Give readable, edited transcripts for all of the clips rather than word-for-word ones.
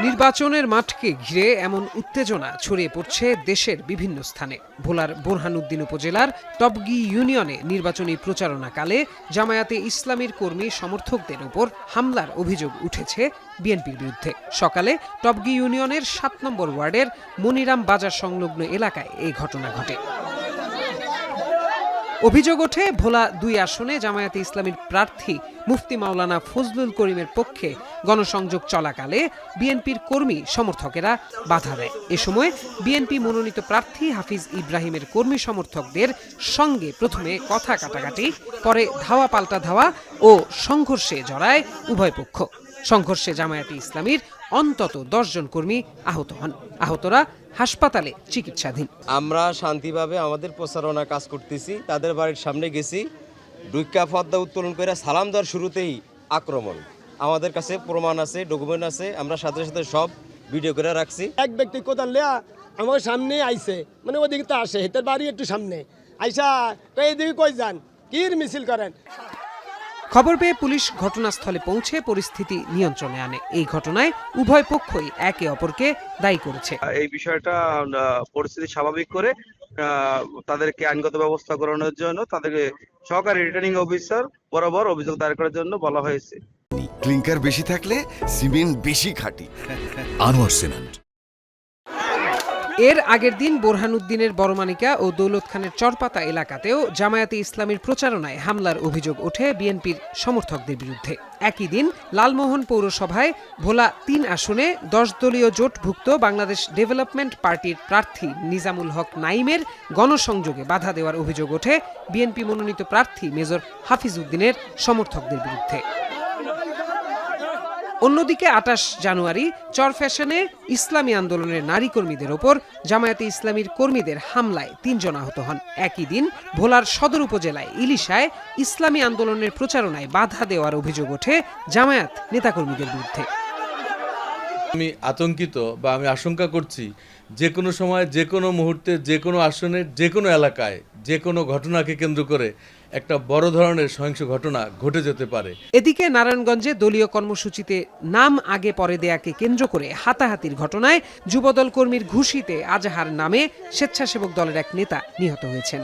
নির্বাচনের মাঠকে ঘিরে এমন উত্তেজনা ছড়িয়ে পড়ছে দেশের বিভিন্ন স্থানে। ভোলার বোরহানউদ্দিন উপজেলার টপগি ইউনিয়নে নির্বাচনী প্রচারণাকালে জামায়াতে ইসলামীর কর্মী সমর্থকদের উপর হামলার অভিযোগ উঠেছে বিএনপির বিরুদ্ধে। সকালে টপগি ইউনিয়নের ৭ নম্বর ওয়ার্ডের মনিরাম বাজার সংলগ্ন এলাকায় এই ঘটনা ঘটে। অভিযোগ ওঠে ভোলা ২ আসনে জামায়াতে ইসলামীর প্রার্থী মুফতি মাওলানা ফজলুল করিমের পক্ষে গণসংযোগ চলাকালে বিএনপির কর্মী সমর্থকেরা বাধা দেয়। এ সময় বিএনপি মনোনীত প্রার্থী হাফিজ ইব্রাহিমের কর্মী সমর্থকদের সঙ্গে প্রথমে কথা কাটাকাটি, পরে ধাওয়া পাল্টা ধাওয়া ও সংঘর্ষে জড়ায় উভয় পক্ষ। সংঘর্ষে জামায়াতে ইসলামীর অন্তত ১০ জন কর্মী আহত হন। আহতরা হাসপাতালে চিকিৎসাধীন। আমরা শান্তিভাবে আমাদের প্রচারণা কাজ করতেছি, তাদের বাড়ির সামনে গেছি, ডুইকা পর্দা উত্তোলন করে সালাম দেওয়ার শুরুতেই আক্রমণ। আমাদের কাছে প্রমাণ আছে, ডকুমেন্ট আছে, আমরা সাথে সাথে সব ভিডিও করে রাখছি। এক ব্যক্তি কোদাল লিয়া আমার সামনে আইছে, মানে ওদিকে তো আসে, হেতের বাড়ি একটু সামনে আইসা এইদিকে কই যান, কির মিছিল করেন। খবর পেয়ে পুলিশ ঘটনাস্থলে পৌঁছে পরিস্থিতি নিয়ন্ত্রণে আনে। এই ঘটনায় উভয় পক্ষই একে অপরকে দায়ী করেছে। এই বিষয়টা পরিস্থিতি স্বাভাবিক করে তাদেরকে আইনগত ব্যবস্থা গ্রহণের জন্য তাদেরকে সহকারী রিটার্নিং অফিসার বরাবর অভিযোগ দায়ের করার জন্য বলা হয়েছে। ক্লিংকার বেশি থাকলে সিমেন্ট বেশি খাঁটি। আনোয়ার সিমেন্ট। এর আগের দিন বোরহানউদ্দিনের বড়মানিকা ও দৌলত খানের চরপাতা এলাকাতেও জামায়াতে ইসলামীর প্রচারণায় হামলার অভিযোগ ওঠে বিএনপির সমর্থকদের বিরুদ্ধে। একই দিন লালমোহন পৌরসভায় ভোলা ৩ আসনে ১০ দলীয় জোটভুক্ত বাংলাদেশ ডেভেলপমেন্ট পার্টির প্রার্থী নিজামুল হক নাইমের গণসংযোগে বাধা দেওয়ার অভিযোগ ওঠে বিএনপি মনোনীত প্রার্থী মেজর হাফিজ উদ্দিনের সমর্থকদের বিরুদ্ধে। অন্যদিকে ২৮ জানুয়ারি চরফ্যাশনে ইসলামী আন্দোলনের নারী কর্মীদের ওপর জামায়াতে ইসলামীর কর্মীদের হামলায় ৩ জন আহত হন। একই দিন ভোলার সদর উপজেলায় ইলিশায় ইসলামী আন্দোলনের প্রচারণায় বাধা দেওয়ার অভিযোগ ওঠে জামায়াত নেতাকর্মীদের বিরুদ্ধে। আমি আতঙ্কিত বা আমি আশঙ্কা করছি যে কোনো সময়, যে কোনো মুহূর্তে, যে কোনো আসনের, যে কোনো এলাকায়, যে কোনো ঘটনাকে কেন্দ্র করে একটা বড় ধরনের সহিংস ঘটনা ঘটে যেতে পারে। এদিকে নারায়ণগঞ্জে দলীয় কর্মসূচিতে নাম আগে পরে দেয়াকে কেন্দ্র করে হাতাহাতির ঘটনায় যুবদল কর্মীর ঘুষিতে আজহার নামে স্বেচ্ছাসেবক দলের এক নেতা নিহত হয়েছেন।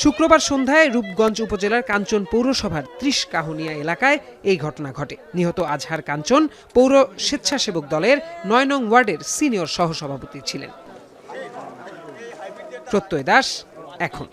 শুক্রবার সন্ধ্যায় রূপগঞ্জ উপজেলার কাঞ্চন পৌরসভার ৩০ কাহুনিয়া এলাকায় এই ঘটনা ঘটে। নিহত আজহার কাঞ্চন পৌর স্বেচ্ছাসেবক দলের ৯ নং ওয়ার্ডের সিনিয়র সহসভাপতি ছিলেন। প্রত্যয় দাস, এখন।